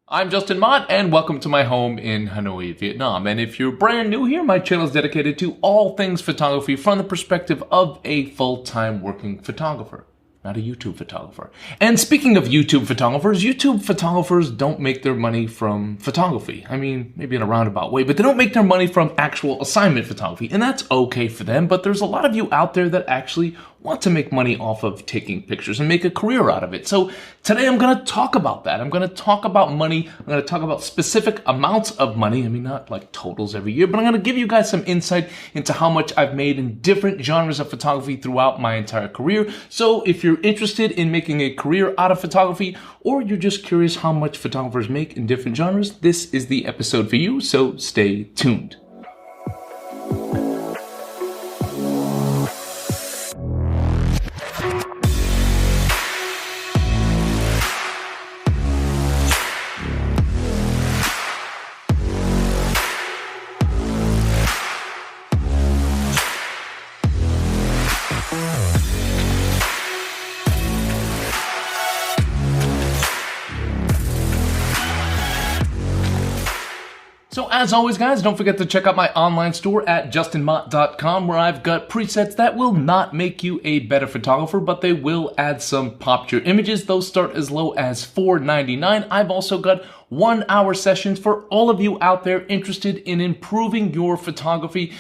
I'm Justin Mott, and welcome to my home in Hanoi, Vietnam. And if you're brand new here, my channel is dedicated to all things photography from the perspective of a full-time working photographer, not a YouTube photographer. And speaking of YouTube photographers don't make their money from photography. I mean, maybe in a roundabout way, but they don't make their money from actual assignment photography. And that's okay for them, but there's a lot of you out there that actually want to make money off of taking pictures and make a career out of it. So today I'm going to talk about that. I'm going to talk about money. I'm going to talk about specific amounts of money. I mean, not like totals every year, but I'm going to give you guys some insight into how much I've made in different genres of photography throughout my entire career. So if you're interested in making a career out of photography, or you're just curious how much photographers make in different genres, this is the episode for you. So stay tuned. So as always, guys, don't forget to check out my online store at justinmott.com, where I've got presets that will not make you a better photographer, but they will add some pop to your images. Those start as low as $4.99. I've also got 1-hour sessions for all of you out there interested in improving your photography.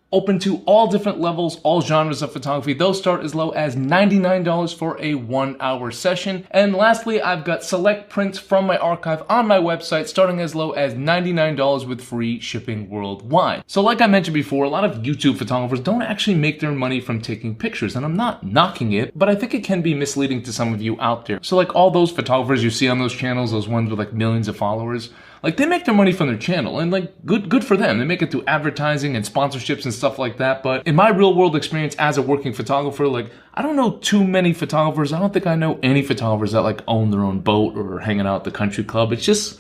Open to all different levels, all genres of photography. Those start as low as $99 for a 1-hour session. And lastly, I've got select prints from my archive on my website starting as low as $99 with free shipping worldwide. So like I mentioned before, a lot of YouTube photographers don't actually make their money from taking pictures. And I'm not knocking it, but I think it can be misleading to some of you out there. So like all those photographers you see on those channels, those ones with like millions of followers, like they make their money from their channel, and like good for them. They make it through advertising and sponsorships and stuff like that. But in my real world experience as a working photographer, like I don't know too many photographers. I don't think I know any photographers that like own their own boat or hanging out at the country club. It's just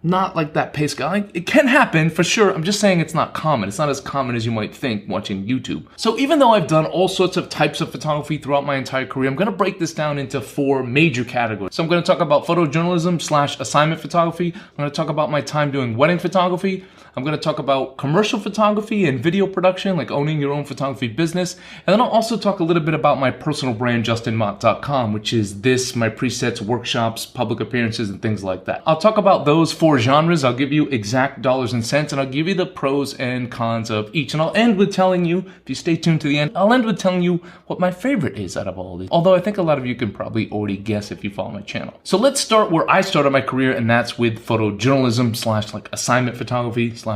not like that pace guy. Like, it can happen for sure. I'm just saying it's not common. It's not as common as you might think watching YouTube. So even though I've done all sorts of types of photography throughout my entire career, I'm going to break this down into 4 major categories. So I'm going to talk about photojournalism / assignment photography. I'm going to talk about my time doing wedding photography. I'm going to talk about commercial photography and video production, like owning your own photography business. And then I'll also talk a little bit about my personal brand, justinmott.com, which is this, my presets, workshops, public appearances, and things like that. I'll talk about those 4 genres. I'll give you exact dollars and cents, and I'll give you the pros and cons of each. And I'll end with telling you, if you stay tuned to the end, I'll end with telling you what my favorite is out of all of these. Although I think a lot of you can probably already guess if you follow my channel. So let's start where I started my career, and that's with photojournalism / like assignment photography /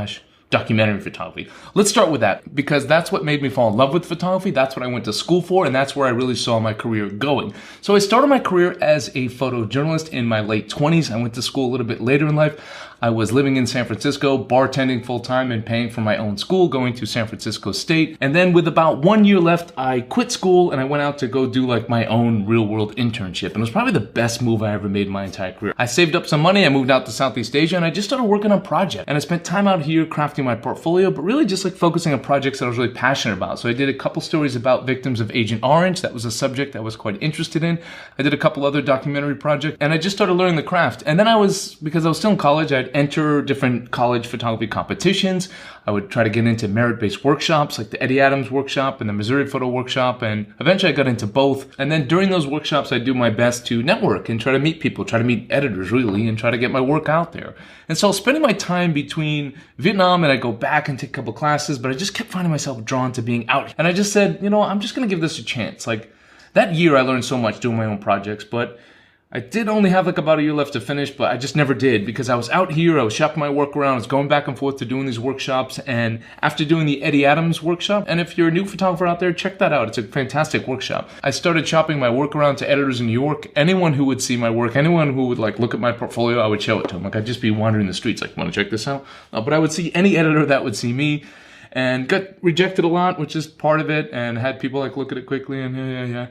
documentary photography. Let's start with that, because that's what made me fall in love with photography. That's what I went to school for, and that's where I really saw my career going. So I started my career as a photojournalist in my late 20s. I went to school a little bit later in life. I was living in San Francisco, bartending full-time and paying for my own school, going to San Francisco State. And then with about 1 year left, I quit school and I went out to go do like my own real-world internship. And it was probably the best move I ever made in my entire career. I saved up some money, I moved out to Southeast Asia, and I just started working on projects. And I spent time out here crafting my portfolio, but really just like focusing on projects that I was really passionate about. So I did a couple stories about victims of Agent Orange. That was a subject I was quite interested in. I did a couple other documentary projects, and I just started learning the craft. And then because I was still in college, I'd enter different college photography competitions. I would try to get into merit-based workshops like the Eddie Adams workshop and the Missouri Photo workshop, and eventually I got into both. And then during those workshops, I'd do my best to network and try to meet people, try to meet editors really, and try to get my work out there. And so I was spending my time between Vietnam, and I go back and take a couple classes, but I just kept finding myself drawn to being out. And I just said, you know, I'm just gonna give this a chance. Like that year I learned so much doing my own projects, but I did only have like about a year left to finish, but I just never did, because I was out here, I was shopping my work around, I was going back and forth to doing these workshops. And after doing the Eddie Adams workshop, and if you're a new photographer out there, check that out. It's a fantastic workshop. I started shopping my work around to editors in New York. Anyone who would see my work, anyone who would like look at my portfolio, I would show it to them. Like I'd just be wandering the streets like, want to check this out? But I would see any editor that would see me, and got rejected a lot, which is part of it, and had people like look at it quickly and yeah.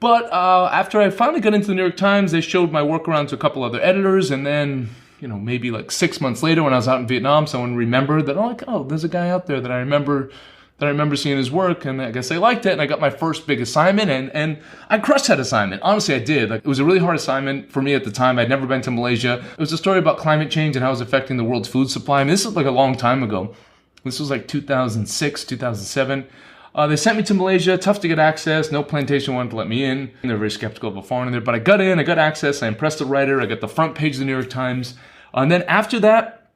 But after I finally got into the New York Times, they showed my work around to a couple other editors, and then, you know, maybe like 6 months later when I was out in Vietnam, someone remembered that, oh, there's a guy out there that I remember that I remember seeing his work, and I guess they liked it, and I got my first big assignment, and I crushed that assignment. Honestly, I did. Like, it was a really hard assignment for me at the time. I'd never been to Malaysia. It was a story about climate change and how it was affecting the world's food supply. I mean, this is like a long time ago. This was like 2006, 2007. They sent me to Malaysia, tough to get access, no plantation wanted to let me in. And they're very skeptical of a foreigner there, but I got in, I got access, I impressed the writer, I got the front page of the New York Times. And then after that,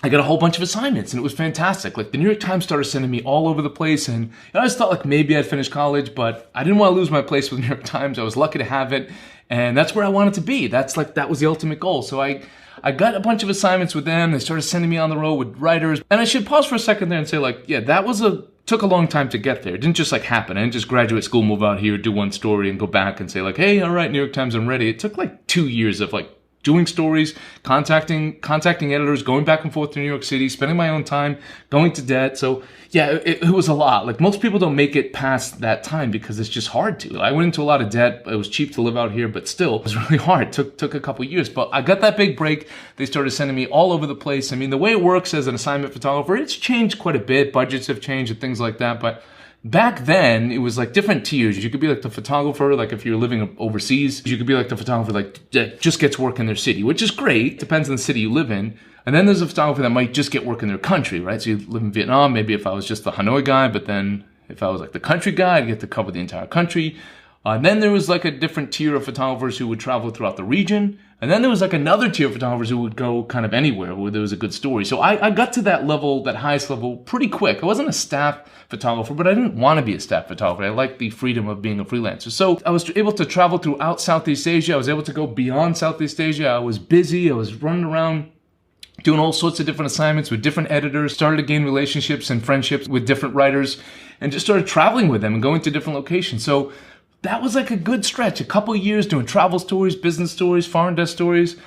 I got a whole bunch of assignments, and it was fantastic. Like, the New York Times started sending me all over the place, and I just thought like maybe I'd finish college, but I didn't want to lose my place with the New York Times. I was lucky to have it, and that's where I wanted to be. That was the ultimate goal. So I got a bunch of assignments with them. They started sending me on the road with writers, and I should pause for a second there and say, like, yeah, took a long time to get there. It didn't just like happen. I didn't just graduate school, move out here, do one story, and go back and say like, hey, all right, New York Times, I'm ready. It took like 2 years of like doing stories, contacting editors, going back and forth to New York City, spending my own time, going to debt. So yeah, it was a lot. Like, most people don't make it past that time because it's just hard to. I went into a lot of debt. It was cheap to live out here, but still, it was really hard. Took a couple years, but I got that big break. They started sending me all over the place. I mean, the way it works as an assignment photographer, it's changed quite a bit. Budgets have changed and things like that, but back then, it was like different tiers. You could be like the photographer, like if you're living overseas, you could be like the photographer like that just gets work in their city, which is great. Depends on the city you live in. And then there's a photographer that might just get work in their country, right? So you live in Vietnam, maybe if I was just the Hanoi guy, but then if I was like the country guy, I'd get to cover the entire country. And then there was like a different tier of photographers who would travel throughout the region. And then there was like another tier of photographers who would go kind of anywhere where there was a good story. So I got to that level, that highest level, pretty quick. I wasn't a staff photographer, but I didn't want to be a staff photographer. I liked the freedom of being a freelancer. So I was able to travel throughout Southeast Asia. I was able to go beyond Southeast Asia. I was busy. I was running around doing all sorts of different assignments with different editors, started to gain relationships and friendships with different writers, and just started traveling with them and going to different locations. So that was like a good stretch, a couple years doing travel stories, business stories, foreign desk stories.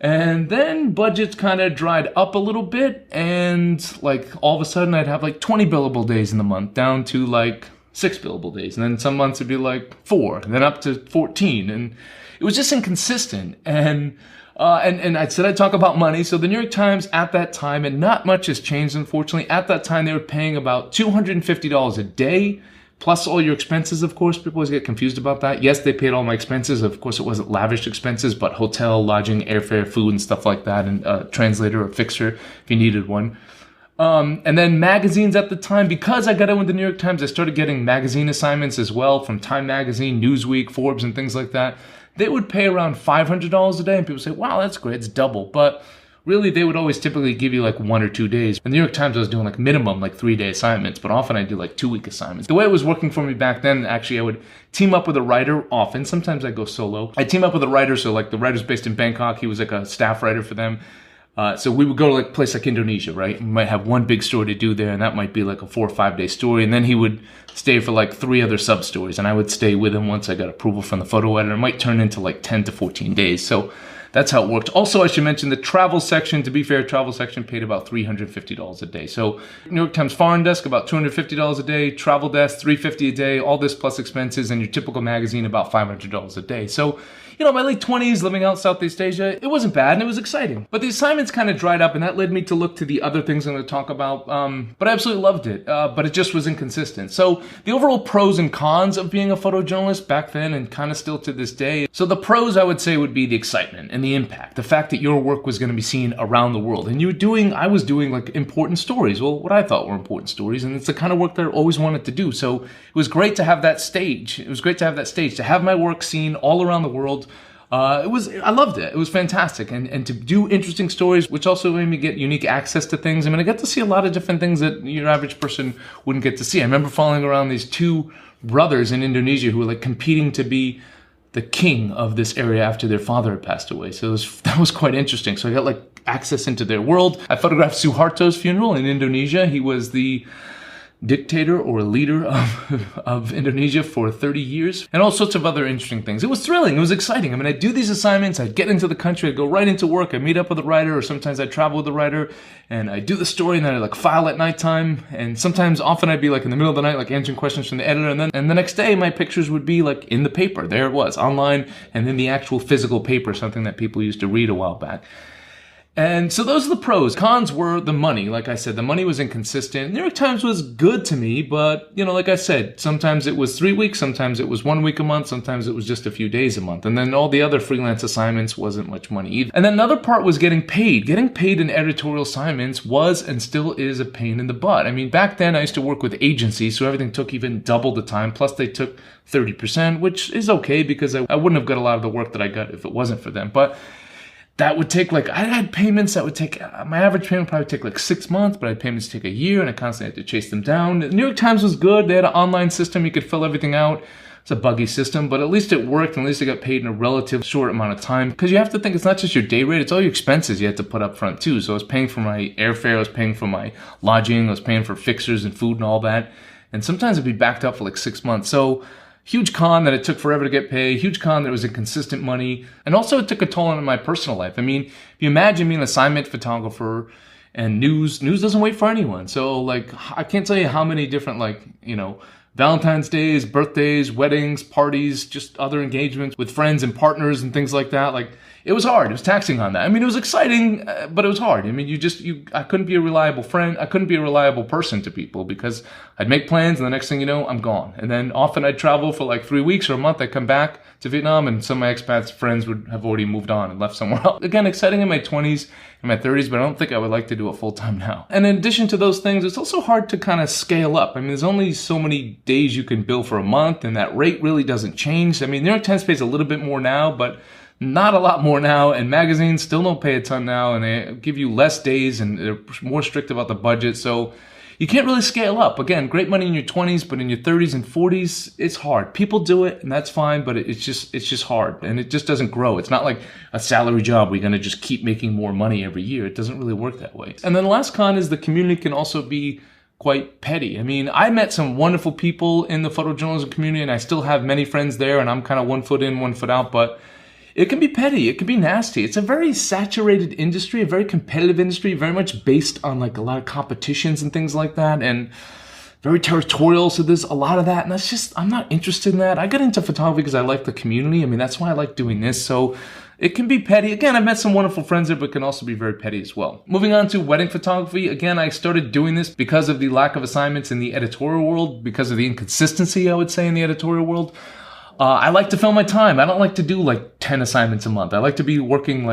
And then budgets kind of dried up a little bit, and like all of a sudden I'd have like 20 billable days in the month down to like 6 billable days. And then some months it'd be like 4, and then up to 14. And it was just inconsistent. And I said I'd talk about money. So the New York Times at that time, and not much has changed, unfortunately. At that time, they were paying about $250 a day, plus all your expenses, of course. People always get confused about that. Yes, they paid all my expenses. Of course, it wasn't lavish expenses, but hotel, lodging, airfare, food, and stuff like that, and a translator or fixer if you needed one. And then magazines at the time, because I got in with the New York Times, I started getting magazine assignments as well from Time Magazine, Newsweek, Forbes, and things like that. They would pay around $500 a day, and people say, wow, that's great, it's double. But really, they would always typically give you like 1 or 2 days. In the New York Times, I was doing like minimum like 3-day assignments, but often I do like 2-week assignments. The way it was working for me back then, actually, I would team up with a writer often. Sometimes I go solo. I team up with a writer, so like the writer's based in Bangkok. He was like a staff writer for them. So we would go to like a place like Indonesia, right? We might have one big story to do there, and that might be like a 4 or 5 day story. And then he would stay for like 3 other sub stories, and I would stay with him once I got approval from the photo editor. It might turn into like 10 to 14 days. So that's how it worked. Also, I should mention the travel section. To be fair, travel section paid about $350 a day. So New York Times Foreign Desk, about $250 a day. Travel Desk, $350 a day. All this plus expenses, and your typical magazine, about $500 a day. So, you know, my late 20s, living out Southeast Asia, it wasn't bad and it was exciting. But the assignments kind of dried up, and that led me to look to the other things I'm going to talk about. But I absolutely loved it, but it just was inconsistent. So the overall pros and cons of being a photojournalist back then, and kind of still to this day. So the pros, I would say, would be the excitement and the impact. The fact that your work was going to be seen around the world. And I was doing like important stories. Well, what I thought were important stories. And it's the kind of work that I always wanted to do. So it was great to have that stage. To have my work seen all around the world. I loved it. It was fantastic. And to do interesting stories, which also made me get unique access to things. I mean, I got to see a lot of different things that your average person wouldn't get to see. I remember following around these 2 brothers in Indonesia who were like competing to be the king of this area after their father had passed away. So that was quite interesting. So I got like access into their world. I photographed Suharto's funeral in Indonesia. He was the dictator or leader of Indonesia for 30 years, and all sorts of other interesting things. It was thrilling. It was exciting. I mean, I'd do these assignments, I'd get into the country, I'd go right into work, I'd meet up with a writer, or sometimes I'd travel with a writer, and I'd do the story, and then I'd like file at nighttime, and often I'd be like in the middle of the night, like answering questions from the editor, and the next day my pictures would be like in the paper. There it was, online, and then the actual physical paper, something that people used to read a while back. And so those are the pros. Cons were the money. Like I said, the money was inconsistent. New York Times was good to me, but, like I said, sometimes it was 3 weeks, sometimes it was 1 week a month, sometimes it was just a few days a month. And then all the other freelance assignments wasn't much money either. And then another part was getting paid. Getting paid in editorial assignments was and still is a pain in the butt. I mean, back then I used to work with agencies, so everything took even double the time. Plus they took 30%, which is okay because I wouldn't have got a lot of the work that I got if it wasn't for them. But that would take I had payments that would take, my average payment would probably take 6 months, but I had payments take a year and I constantly had to chase them down. The New York Times was good. They had an online system. You could fill everything out. It's a buggy system, but at least it worked and at least I got paid in a relative short amount of time. Because you have to think it's not just your day rate, it's all your expenses you have to put up front too. So I was paying for my airfare, I was paying for my lodging, I was paying for fixers and food and all that. And sometimes it'd be backed up for 6 months. So huge con that it took forever to get paid. Huge con that it was inconsistent money. And also it took a toll on my personal life. I mean, if you imagine being an assignment photographer and news doesn't wait for anyone. So I can't tell you how many different Valentine's days, birthdays, weddings, parties, just other engagements with friends and partners and things like that. It was hard. It was taxing on that. I mean, it was exciting, but it was hard. I mean, I couldn't be a reliable friend. I couldn't be a reliable person to people because I'd make plans and the next thing you know, I'm gone. And then often I'd travel for 3 weeks or a month. I'd come back to Vietnam and some of my expats friends would have already moved on and left somewhere else. Again, exciting in my 20s and my 30s, but I don't think I would like to do it full time now. And in addition to those things, it's also hard to kind of scale up. I mean, there's only so many days you can bill for a month and that rate really doesn't change. I mean, New York Times pays a little bit more now, but not a lot more now, and magazines still don't pay a ton now, and they give you less days, and they're more strict about the budget, so you can't really scale up. Again, great money in your 20s, but in your 30s and 40s, it's hard. People do it, and that's fine, but it's just hard, and it just doesn't grow. It's not like a salary job where you're going to just keep making more money every year. It doesn't really work that way. And then the last con is the community can also be quite petty. I mean, I met some wonderful people in the photojournalism community, and I still have many friends there, and I'm kind of 1 foot in, 1 foot out, but it can be petty. It can be nasty. It's a very saturated industry, a very competitive industry, very much based on a lot of competitions and things like that, and very territorial. So there's a lot of that, and I'm not interested in that. I got into photography because I like the community. I mean, that's why I like doing this. So it can be petty. Again, I've met some wonderful friends there, but can also be very petty as well. Moving on to wedding photography. Again, I started doing this because of the lack of assignments in the editorial world, because of the inconsistency, I would say, in the editorial world. I like to fill my time. I don't like to do 10 assignments a month. I like to be working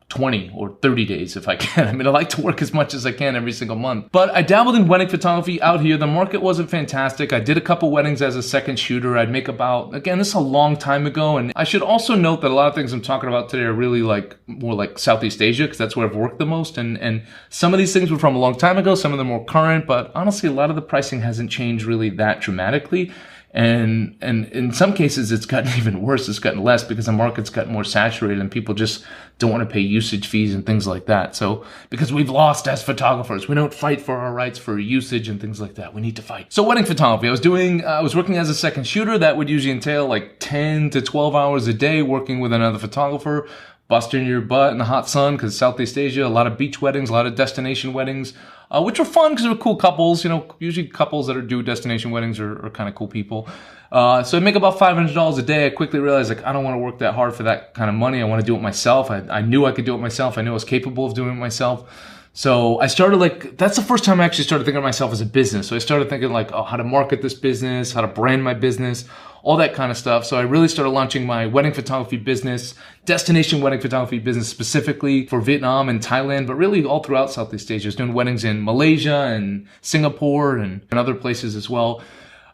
20 or 30 days if I can. I mean, I like to work as much as I can every single month. But I dabbled in wedding photography out here. The market wasn't fantastic. I did a couple weddings as a second shooter. I'd make about, again, this is a long time ago. And I should also note that a lot of things I'm talking about today are really more like Southeast Asia, because that's where I've worked the most. And some of these things were from a long time ago. Some of them are more current. But honestly, a lot of the pricing hasn't changed really that dramatically. And in some cases, it's gotten even worse. It's gotten less because the market's gotten more saturated and people just don't want to pay usage fees and things like that. So because we've lost as photographers, we don't fight for our rights for usage and things like that. We need to fight. So wedding photography, I was working as a second shooter. That would usually entail 10 to 12 hours a day working with another photographer, busting your butt in the hot sun because Southeast Asia, a lot of beach weddings, a lot of destination weddings, which were fun because they were cool couples. Usually couples that do destination weddings are kind of cool people. So I make about $500 a day. I quickly realized I don't want to work that hard for that kind of money. I want to do it myself. I knew I could do it myself. I knew I was capable of doing it myself. So I started that's the first time I actually started thinking of myself as a business. So I started thinking how to market this business, how to brand my business, all that kind of stuff. So I really started launching my wedding photography business, destination wedding photography business specifically for Vietnam and Thailand, but really all throughout Southeast Asia. I was doing weddings in Malaysia and Singapore and other places as well.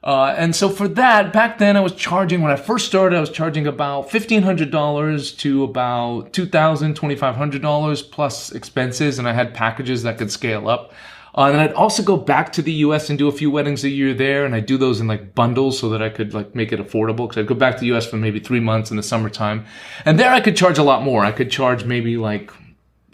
And so for that, back then when I first started, I was charging about $1,500 to about $2,000, $2,500 plus expenses. And I had packages that could scale up. And then I'd also go back to the US and do a few weddings a year there. And I do those in bundles so that I could make it affordable. Cause I'd go back to the US for maybe 3 months in the summertime. And there I could charge a lot more. I could charge maybe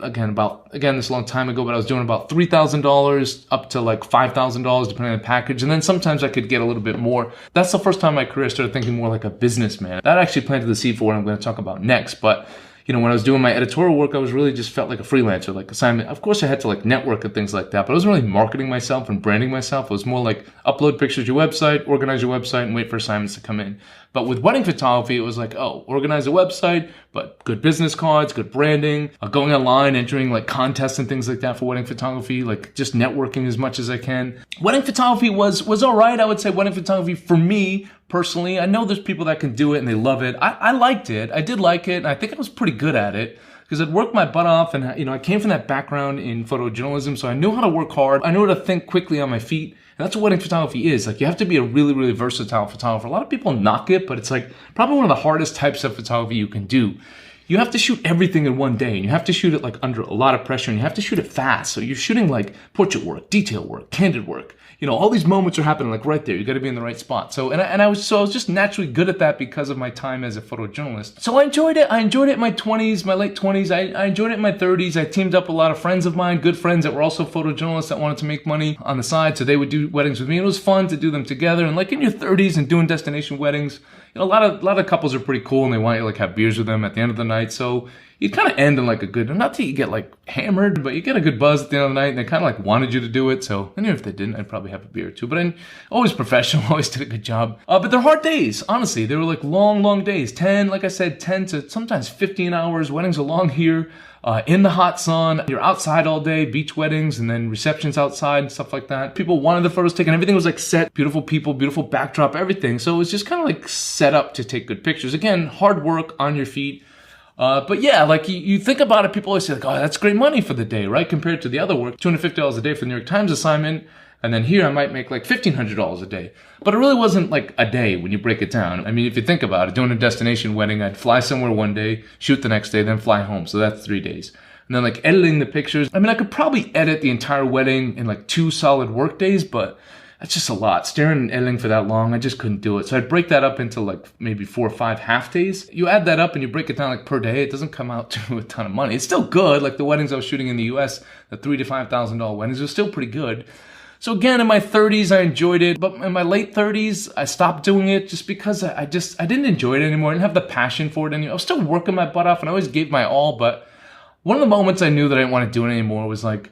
again, this is a long time ago, but I was doing about $3,000 up to $5,000 depending on the package. And then sometimes I could get a little bit more. That's the first time in my career I started thinking more like a businessman. That actually planted the seed for what I'm going to talk about next. But when I was doing my editorial work, I was really just felt like a freelancer, assignment. Of course, I had to network and things like that, but I wasn't really marketing myself and branding myself. It was more upload pictures to your website, organize your website, and wait for assignments to come in. But with wedding photography, it was like, oh, organize a website, but good business cards, good branding, going online, entering like contests and things like that for wedding photography, like just networking as much as I can. Wedding photography was all right. I would say wedding photography for me personally, I know there's people that can do it and they love it. I liked it. I did like it. And I think I was pretty good at it because I'd worked my butt off, and I came from that background in photojournalism, so I knew how to work hard. I knew how to think quickly on my feet. And that's what wedding photography is. Like, you have to be a really, really versatile photographer. A lot of people knock it, but it's like probably one of the hardest types of photography you can do. You have to shoot everything in one day, and you have to shoot it like under a lot of pressure, and you have to shoot it fast. So you're shooting like portrait work, detail work, candid work. All these moments are happening like right there. You got to be in the right spot. So I was just naturally good at that because of my time as a photojournalist. So I enjoyed it. I enjoyed it in my 20s, my late 20s. I enjoyed it in my 30s. I teamed up with a lot of friends of mine, good friends that were also photojournalists that wanted to make money on the side. So they would do weddings with me. And it was fun to do them together. And like in your 30s and doing destination weddings, a lot of couples are pretty cool and they want you to like have beers with them at the end of the night. So you kind of end in like a good, not that you get like hammered, but you get a good buzz at the end of the night, and they kind of like wanted you to do it. So, and even if they didn't, I'd probably have a beer or two, but I'm always professional, always did a good job. But they're hard days, honestly. They were like long, long days. 10, like I said, 10 to sometimes 15 hours. Weddings along here, in the hot sun. You're outside all day, beach weddings, and then receptions outside and stuff like that. People wanted the photos taken. Everything was like set, beautiful people, beautiful backdrop, everything. So it was just kind of like set up to take good pictures. Again, hard work on your feet. But yeah, like you think about it, people always say like, oh, that's great money for the day, right? Compared to the other work, $250 a day for the New York Times assignment. And then here I might make like $1,500 a day. But it really wasn't like a day when you break it down. I mean, if you think about it, doing a destination wedding, I'd fly somewhere one day, shoot the next day, then fly home. So that's 3 days. And then like editing the pictures. I mean, I could probably edit the entire wedding in like 2 solid work days, but that's just a lot. Staring and editing for that long, I just couldn't do it. So I'd break that up into like maybe 4 or 5 half days. You add that up and you break it down like per day, it doesn't come out to a ton of money. It's still good. Like the weddings I was shooting in the US, the $3,000 to $5,000 weddings, were still pretty good. So again, in my 30s, I enjoyed it. But in my late 30s, I stopped doing it just because I didn't enjoy it anymore. I didn't have the passion for it anymore. I was still working my butt off and I always gave my all. But one of the moments I knew that I didn't want to do it anymore was like,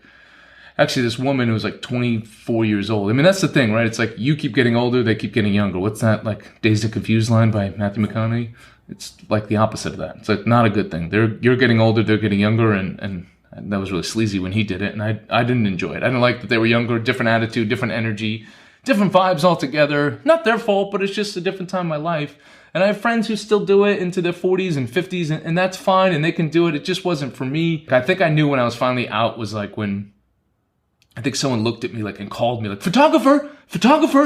actually, this woman who was like 24 years old. I mean, that's the thing, right? It's like you keep getting older, they keep getting younger. What's that, like Dazed and Confused line by Matthew McConaughey? It's like the opposite of that. It's like not a good thing. You're getting older, they're getting younger, and that was really sleazy when he did it, and I didn't enjoy it. I didn't like that they were younger, different attitude, different energy, different vibes altogether. Not their fault, but it's just a different time in my life. And I have friends who still do it into their 40s and 50s, and that's fine, and they can do it. It just wasn't for me. I think I knew when I was finally out was like when I think someone looked at me like and called me like, photographer,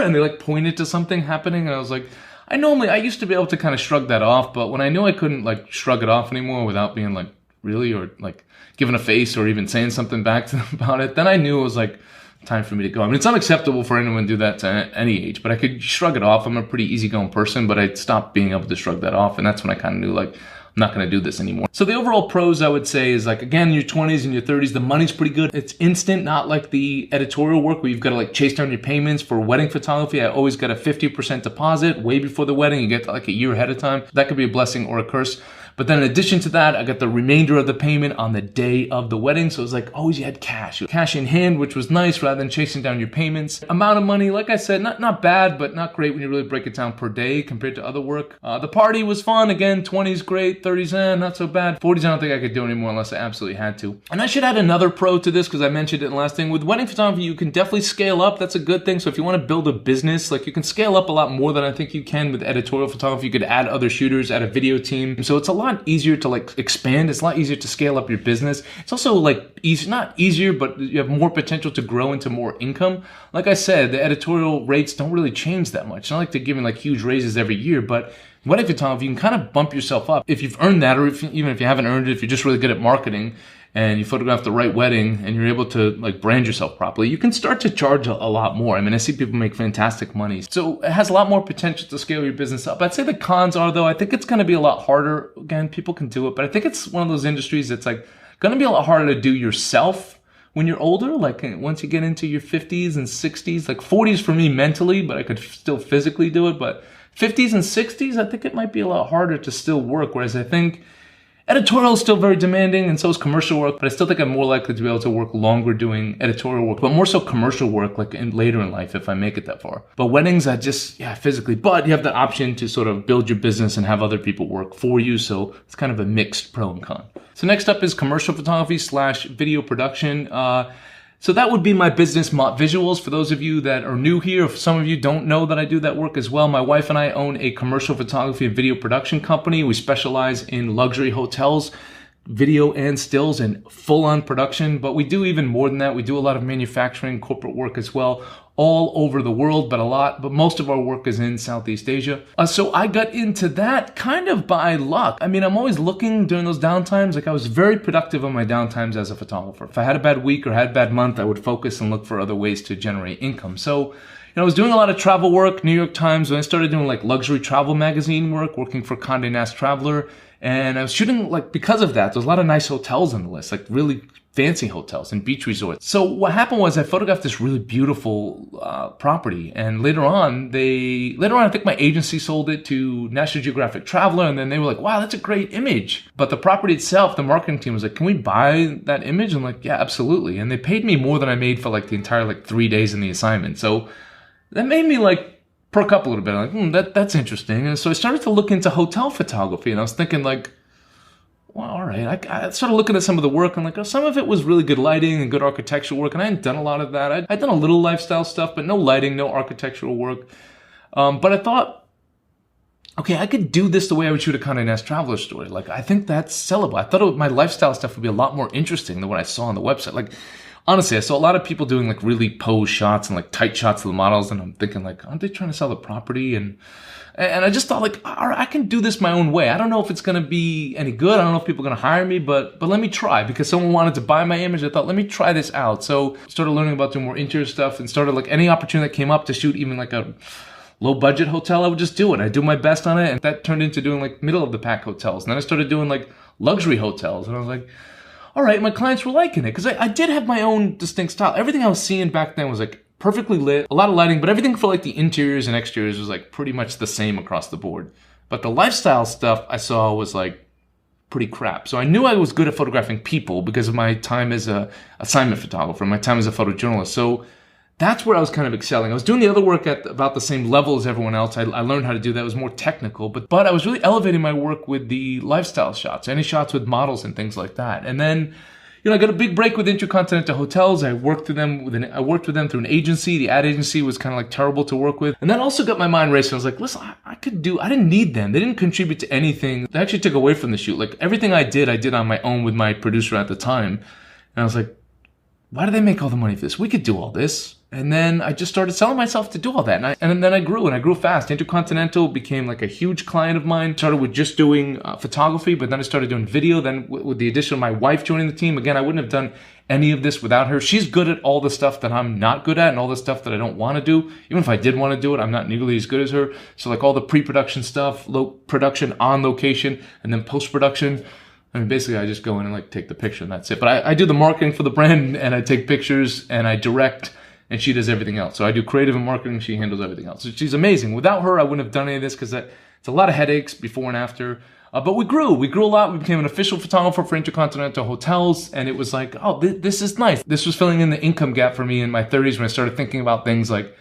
and they like pointed to something happening, and I was like, I used to be able to kind of shrug that off, but when I knew I couldn't like shrug it off anymore without being like, really, or like giving a face or even saying something back to them about it, then I knew it was like time for me to go. I mean, it's unacceptable for anyone to do that to any age, but I could shrug it off. I'm a pretty easygoing person, but I stopped being able to shrug that off, and that's when I kind of knew like, I'm not going to do this anymore. So the overall pros I would say is like, again, in your 20s and your 30s, the money's pretty good. It's instant, not like the editorial work where you've got to like chase down your payments. For wedding photography, I always got a 50% deposit way before the wedding. You get like a year ahead of time. That could be a blessing or a curse. But then in addition to that, I got the remainder of the payment on the day of the wedding. So it was like, always you had cash in hand, which was nice rather than chasing down your payments. Amount of money, like I said, not bad, but not great when you really break it down per day compared to other work. The party was fun. Again, 20s great, 30s, not so bad. 40s, I don't think I could do anymore unless I absolutely had to. And I should add another pro to this because I mentioned it in the last thing. With wedding photography, you can definitely scale up. That's a good thing. So if you want to build a business, like you can scale up a lot more than I think you can with editorial photography. You could add other shooters, add a video team. So it's a lot easier to like expand. It's a lot easier to scale up your business. It's also like easy, not easier, but you have more potential to grow into more income. Like I said, the editorial rates don't really change that much. It's not like they're giving like huge raises every year, but wedding photography, you can kind of bump yourself up. If you've earned that, or even if you haven't earned it, if you're just really good at marketing and you photograph the right wedding and you're able to like brand yourself properly, you can start to charge a lot more. I mean, I see people make fantastic money. So it has a lot more potential to scale your business up. I'd say the cons are, though, I think it's going to be a lot harder. Again, people can do it, but I think it's one of those industries that's like going to be a lot harder to do yourself when you're older. Like once you get into your 50s and 60s, like 40s for me mentally, but I could still physically do it. But 50s and 60s, I think it might be a lot harder to still work. Whereas I think Editorial is still very demanding, and so is commercial work, but I still think I'm more likely to be able to work longer doing editorial work, but more so commercial work like later in life if I make it that far. But weddings, I just, physically. But you have the option to sort of build your business and have other people work for you, so it's kind of a mixed pro and con. So next up is commercial photography / video production. So that would be my business, Mott Visuals. For those of you that are new here, if some of you don't know that I do that work as well, my wife and I own a commercial photography and video production company. We specialize in luxury hotels, video and stills, and full-on production. But we do even more than that. We do a lot of manufacturing, corporate work as well, all over the world, but most of our work is in Southeast Asia. So I got into that kind of by luck. I mean, I'm always looking during those downtimes. Like, I was very productive on my downtimes as a photographer. If I had a bad week or had a bad month, I would focus and look for other ways to generate income. So, I was doing a lot of travel work, New York Times, when I started doing like luxury travel magazine work, working for Condé Nast Traveler. And I was shooting, like, because of that, there's a lot of nice hotels on the list, like really fancy hotels and beach resorts. So what happened was I photographed this really beautiful property, and later on I think my agency sold it to National Geographic Traveler, and then they were like, wow, that's a great image. But the property itself, the marketing team was like, can we buy that image? I'm like, yeah, absolutely. And they paid me more than I made for like the entire 3 days in the assignment. So that made me like perk up a little bit. I'm like, that's interesting. And so I started to look into hotel photography, and I was thinking like, well, all right. I started looking at some of the work, and like, some of it was really good lighting and good architectural work, and I hadn't done a lot of that. I'd done a little lifestyle stuff, but no lighting, no architectural work. But I thought, okay, I could do this the way I would shoot a Condé Nast Traveler story. Like, I think that's sellable. I thought my lifestyle stuff would be a lot more interesting than what I saw on the website. Like, honestly, I saw a lot of people doing like really pose shots and like tight shots of the models, and I'm thinking like, aren't they trying to sell the property? And I just thought like, all right, I can do this my own way. I don't know if it's going to be any good. I don't know if people are going to hire me, but let me try, because someone wanted to buy my image. I thought, let me try this out. So started learning about doing more interior stuff, and started like any opportunity that came up to shoot even like a low budget hotel, I would just do it. I'd do my best on it. And that turned into doing like middle of the pack hotels. And then I started doing like luxury hotels, and I was like, all right, my clients were liking it, because I did have my own distinct style. Everything I was seeing back then was like perfectly lit, a lot of lighting, but everything for like the interiors and exteriors was like pretty much the same across the board. But the lifestyle stuff I saw was like pretty crap. So I knew I was good at photographing people because of my time as a assignment photographer, my time as a photojournalist. So that's where I was kind of excelling. I was doing the other work at about the same level as everyone else. I learned how to do that. It was more technical, but I was really elevating my work with the lifestyle shots, any shots with models and things like that. And then, I got a big break with Intercontinental Hotels. I worked with them through an agency. The ad agency was kind of like terrible to work with. And that also got my mind racing. I was like, listen, I didn't need them. They didn't contribute to anything. They actually took away from the shoot. Like, everything I did on my own with my producer at the time. And I was like, why do they make all the money for this? We could do all this. And then I just started selling myself to do all that. And then I grew fast. Intercontinental became like a huge client of mine. Started with just doing photography, but then I started doing video. Then with the addition of my wife joining the team, again, I wouldn't have done any of this without her. She's good at all the stuff that I'm not good at, and all the stuff that I don't want to do. Even if I did want to do it, I'm not nearly as good as her. So like all the pre-production stuff, low production on location, and then post-production. I mean, basically, I just go in and like take the picture, and that's it. But I do the marketing for the brand, and I take pictures, and I direct, and she does everything else. So I do creative and marketing, she handles everything else. So she's amazing. Without her, I wouldn't have done any of this, because it's a lot of headaches before and after. But we grew a lot. We became an official photographer for Intercontinental Hotels, and it was like, oh, this is nice. This was filling in the income gap for me in my 30s when I started thinking about things like,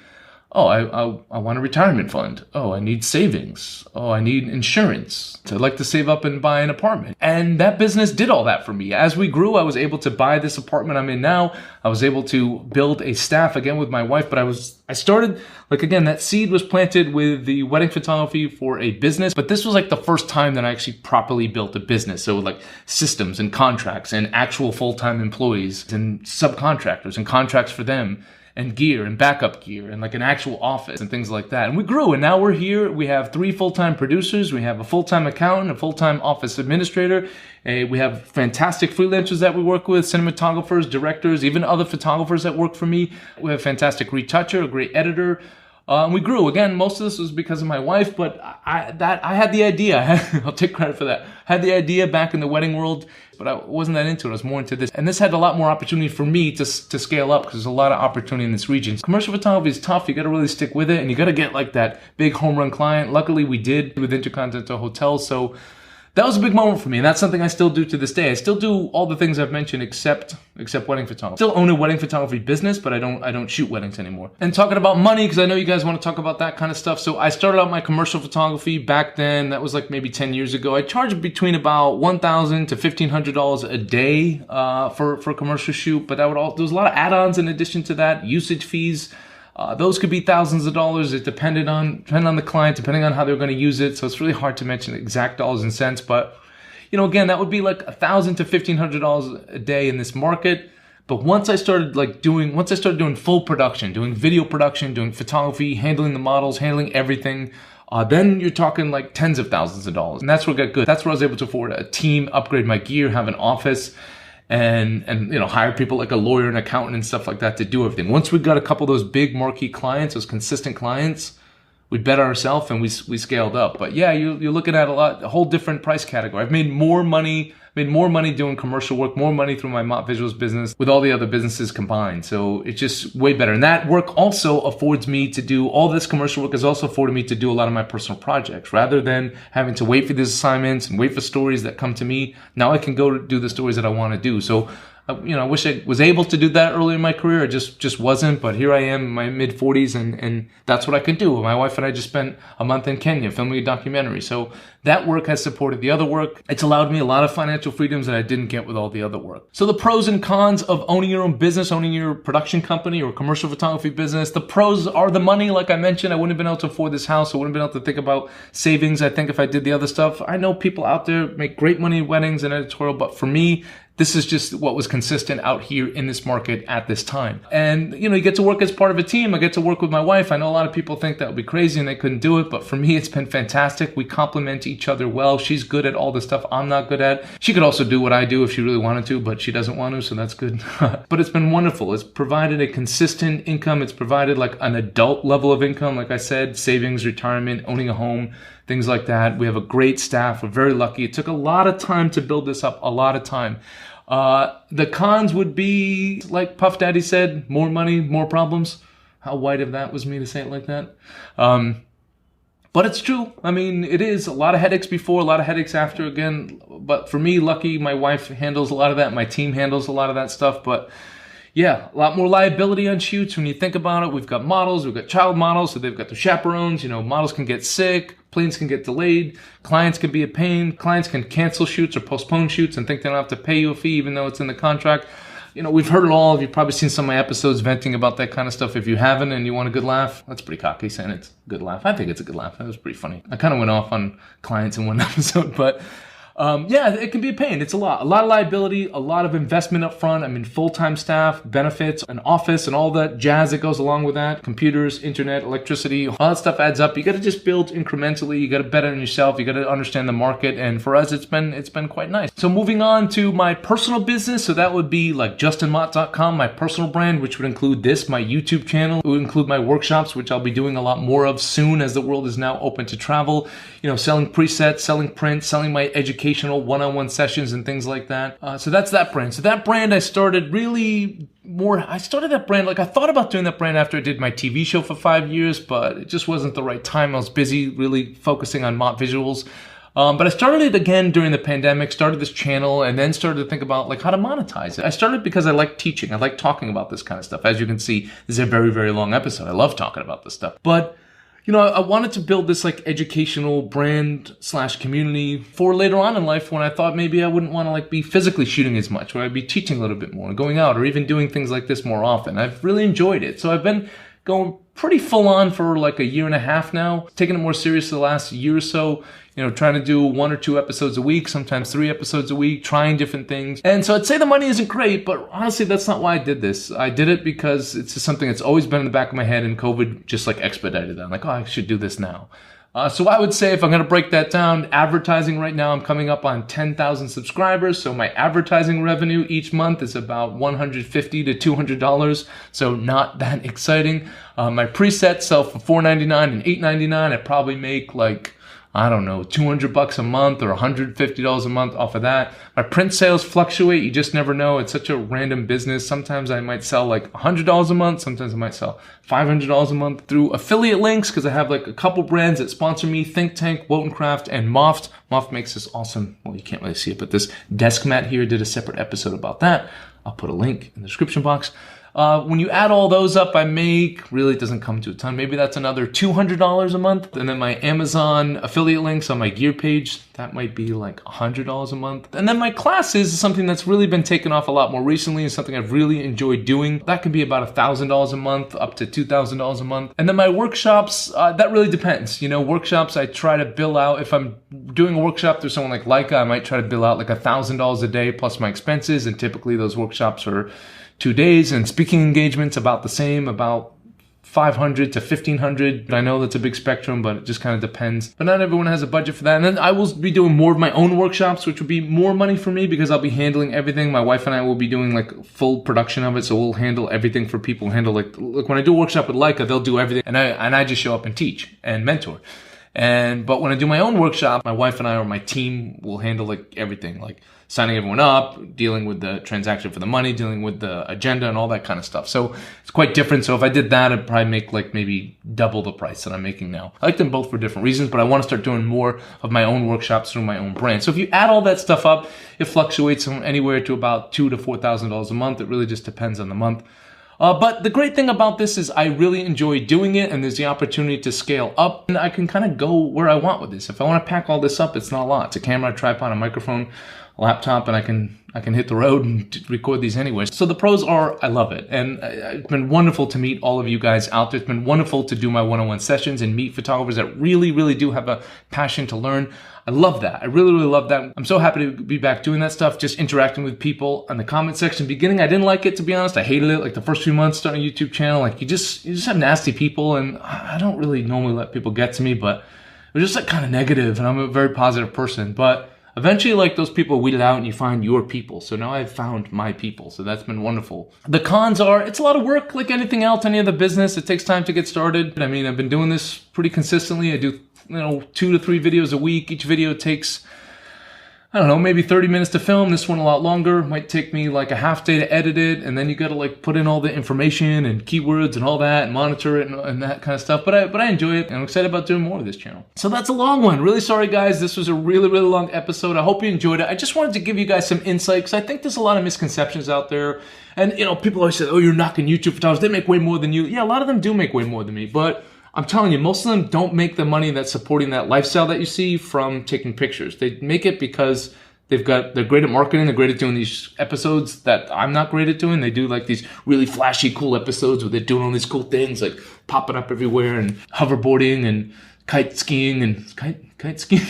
oh, I want a retirement fund. Oh, I need savings. Oh, I need insurance. I'd like to save up and buy an apartment. And that business did all that for me. As we grew, I was able to buy this apartment I'm in now. I was able to build a staff again with my wife, but I started, like, again, that seed was planted with the wedding photography for a business, but this was like the first time that I actually properly built a business. So like systems and contracts and actual full-time employees and subcontractors and contracts for them, and gear and backup gear and like an actual office and things like that. And we grew, and now we're here. We have 3 full-time producers. We have a full-time accountant, a full-time office administrator. We have fantastic freelancers that we work with, cinematographers, directors, even other photographers that work for me. We have a fantastic retoucher, a great editor. We grew. Again, most of this was because of my wife, but I had the idea. I'll take credit for that. I had the idea back in the wedding world, but I wasn't that into it. I was more into this. And this had a lot more opportunity for me to scale up, because there's a lot of opportunity in this region. Commercial photography is tough. You got to really stick with it, and you got to get like that big home run client. Luckily, we did with Intercontinental Hotels, so that was a big moment for me, and that's something I still do to this day. I still do all the things I've mentioned except wedding photography. Still own a wedding photography business, but I don't shoot weddings anymore. And talking about money, because I know you guys want to talk about that kind of stuff. So I started out my commercial photography back then. That was like maybe 10 years ago. I charged between about $1,000 to $1,500 a day for a commercial shoot, but there was a lot of add-ons in addition to that, usage fees. Those could be thousands of dollars. It depended on the client, depending on how they're going to use it. So it's really hard to mention exact dollars and cents. But, you know, again, that would be like $1,000 to $1,500 a day in this market. But once I started doing full production, doing video production, doing photography, handling the models, handling everything, then you're talking like tens of thousands of dollars. And that's where it got good. That's where I was able to afford a team, upgrade my gear, have an office, and you know, hire people like a lawyer and accountant and stuff like that to do everything. Once we got a couple of those big marquee clients, those consistent clients, we bet on ourselves and we scaled up. But yeah, you're looking at a whole different price category. I've made more money doing commercial work, more money through my Mott Visuals business with all the other businesses combined. So it's just way better. And that work also affords me to do all this commercial work, has also afforded me to do a lot of my personal projects. Rather than having to wait for these assignments and wait for stories that come to me, now I can go do the stories that I want to do. So you know, I wish I was able to do that earlier in my career. I just wasn't, but here I am in my mid-40s, and that's what I can do. My wife and I just spent a month in Kenya filming a documentary. So that work has supported the other work. It's allowed me a lot of financial freedoms that I didn't get with all the other work. So the pros and cons of owning your own business, owning your production company or commercial photography business. The pros are the money. Like I mentioned, I wouldn't have been able to afford this house. I wouldn't have been able to think about savings, I think, if I did the other stuff. I know people out there make great money in weddings and editorial, but for me, this is just what was consistent out here in this market at this time. And, you know, you get to work as part of a team. I get to work with my wife. I know a lot of people think that would be crazy and they couldn't do it, but for me, it's been fantastic. We complement each other well. She's good at all the stuff I'm not good at. She could also do what I do if she really wanted to, but she doesn't want to, so that's good. But it's been wonderful. It's provided a consistent income. It's provided like an adult level of income, like I said, savings, retirement, owning a home, things like that. We have a great staff. We're very lucky. It took a lot of time to build this up, a lot of time. The cons would be, like Puff Daddy said, more money, more problems. How white of that was me to say it like that. But it's true. I mean, it is a lot of headaches before, a lot of headaches after again. But for me, lucky, my wife handles a lot of that. My team handles a lot of that stuff. But yeah, a lot more liability on shoots when you think about it. We've got models, we've got child models, so they've got their chaperones. You know, models can get sick, planes can get delayed, clients can be a pain, clients can cancel shoots or postpone shoots and think they don't have to pay you a fee even though it's in the contract. You know, we've heard it all. You've probably seen some of my episodes venting about that kind of stuff. If you haven't and you want a good laugh, that's pretty cocky saying it's a good laugh. I think it's a good laugh. That was pretty funny. I kind of went off on clients in one episode, but yeah, it can be a pain. It's a lot of liability, a lot of investment up front. I mean, full-time staff, benefits, an office, and all that jazz that goes along with that. Computers, internet, electricity, all that stuff adds up. You got to just build incrementally. You got to bet on yourself. You got to understand the market. And for us, it's been quite nice. So moving on to my personal business. So that would be like justinmott.com, my personal brand, which would include this, my YouTube channel. It would include my workshops, which I'll be doing a lot more of soon as the world is now open to travel. You know, selling presets, selling prints, selling my educational one-on-one sessions and things like that. So that's that brand. So that brand I started that brand, like I thought about doing that brand after I did my TV show for 5 years, but it just wasn't the right time. I was busy really focusing on Mott Visuals. But I started it again during the pandemic, started this channel, and then started to think about like how to monetize it. I started because I like teaching. I like talking about this kind of stuff. As you can see, this is a very, very long episode. I love talking about this stuff. But you know, I wanted to build this like educational brand / community for later on in life when I thought maybe I wouldn't want to like be physically shooting as much, or I'd be teaching a little bit more, going out, or even doing things like this more often. I've really enjoyed it. So I've been going pretty full on for like a year and a half now, taking it more serious the last year or so. You know, trying to do 1 or 2 episodes a week, sometimes 3 episodes a week, trying different things. And so I'd say the money isn't great, but honestly, that's not why I did this. I did it because it's just something that's always been in the back of my head, and COVID just like expedited that. I'm like, oh, I should do this now. So I would say if I'm going to break that down, advertising right now, I'm coming up on 10,000 subscribers. So my advertising revenue each month is about $150 to $200. So not that exciting. My presets sell for $4.99 and $8.99. I probably make like I don't know, 200 bucks a month or $150 a month off of that. My print sales fluctuate. You just never know. It's such a random business. Sometimes I might sell like $100 a month. Sometimes I might sell $500 a month through affiliate links because I have like a couple brands that sponsor me, Think Tank, Wotancraft, and Moft. Moft makes this awesome, well, you can't really see it, but this desk mat here, did a separate episode about that. I'll put a link in the description box. When you add all those up, I make, really it doesn't come to a ton. Maybe that's another $200 a month. And then my Amazon affiliate links on my gear page, that might be like $100 a month. And then my classes is something that's really been taken off a lot more recently and something I've really enjoyed doing. That can be about $1,000 a month up to $2,000 a month. And then my workshops, that really depends. You know, workshops I try to bill out. If I'm doing a workshop through someone like Leica, I might try to bill out like $1,000 a day plus my expenses. And typically those workshops are 2 days, and speaking engagements about the same, about 500 to 1500. I know that's a big spectrum, but it just kind of depends. But not everyone has a budget for that. And then I will be doing more of my own workshops, which will be more money for me because I'll be handling everything. My wife and I will be doing like full production of it. So we'll handle everything for people, handle like when I do a workshop with Leica, they'll do everything. And I just show up and teach and mentor. But when I do my own workshop, my wife and I or my team will handle like everything, like signing everyone up, dealing with the transaction for the money, dealing with the agenda and all that kind of stuff. So it's quite different. So if I did that, I'd probably make like maybe double the price that I'm making now. I like them both for different reasons, but I want to start doing more of my own workshops through my own brand. So if you add all that stuff up, it fluctuates from anywhere to about $2,000 to $4,000 a month. It really just depends on the month. But the great thing about this is I really enjoy doing it, and there's the opportunity to scale up, and I can kind of go where I want with this. If I want to pack all this up, it's not a lot. It's a camera, a tripod, a microphone, a laptop, and I can hit the road and record these anyway. So the pros are, I love it. And it's been wonderful to meet all of you guys out there. It's been wonderful to do my one-on-one sessions and meet photographers that really, really do have a passion to learn. I love that. I really, really love that. I'm so happy to be back doing that stuff, just interacting with people in the comment section. Beginning, I didn't like it, to be honest. I hated it. Like the first few months starting a YouTube channel, like you just have nasty people, and I don't really normally let people get to me, but it was just like kind of negative, and I'm a very positive person. But eventually, like those people weeded out and you find your people. So now I've found my people. So that's been wonderful. The cons are, it's a lot of work like anything else, any other business. It takes time to get started. I mean, I've been doing this pretty consistently. I do, 2 to 3 videos a week. Each video takes, I don't know, maybe 30 minutes to film. This one a lot longer. Might take me like a half day to edit it. And then you got to like put in all the information and keywords and all that and monitor it and that kind of stuff. But I enjoy it, and I'm excited about doing more of this channel. So that's a long one. Really sorry, guys. This was a really, really long episode. I hope you enjoyed it. I just wanted to give you guys some insight because I think there's a lot of misconceptions out there. And, people always say, oh, you're knocking YouTube photographers. They make way more than you. Yeah, a lot of them do make way more than me. But I'm telling you, most of them don't make the money that's supporting that lifestyle that you see from taking pictures. They make it because they're great at marketing. They're great at doing these episodes that I'm not great at doing. They do like these really flashy, cool episodes where they're doing all these cool things, like popping up everywhere and hoverboarding and kite skiing and kite skiing.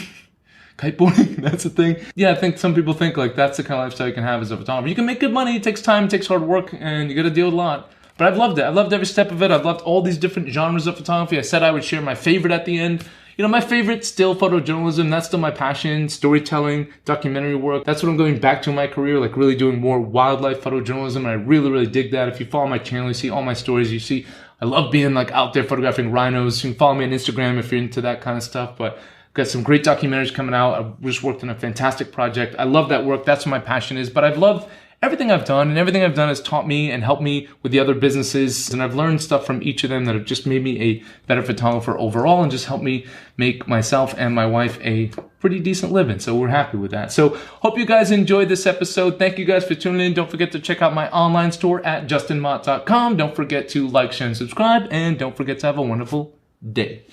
Kiteboarding, that's a thing. Yeah, I think some people think like that's the kind of lifestyle you can have as a photographer. You can make good money, it takes time, it takes hard work, and you gotta deal with a lot. But I've loved it. I've loved every step of it. I've loved all these different genres of photography. I said I would share my favorite at the end. My favorite's still photojournalism. That's still my passion. Storytelling, documentary work. That's what I'm going back to in my career, like really doing more wildlife photojournalism. And I really, really dig that. If you follow my channel, you see all my stories. You see, I love being like out there photographing rhinos. You can follow me on Instagram if you're into that kind of stuff. But I've got some great documentaries coming out. I've just worked on a fantastic project. I love that work. That's what my passion is. But I've loved everything I've done, and everything I've done has taught me and helped me with the other businesses. And I've learned stuff from each of them that have just made me a better photographer overall and just helped me make myself and my wife a pretty decent living. So we're happy with that. So hope you guys enjoyed this episode. Thank you guys for tuning in. Don't forget to check out my online store at justinmott.com. Don't forget to like, share, and subscribe. And don't forget to have a wonderful day.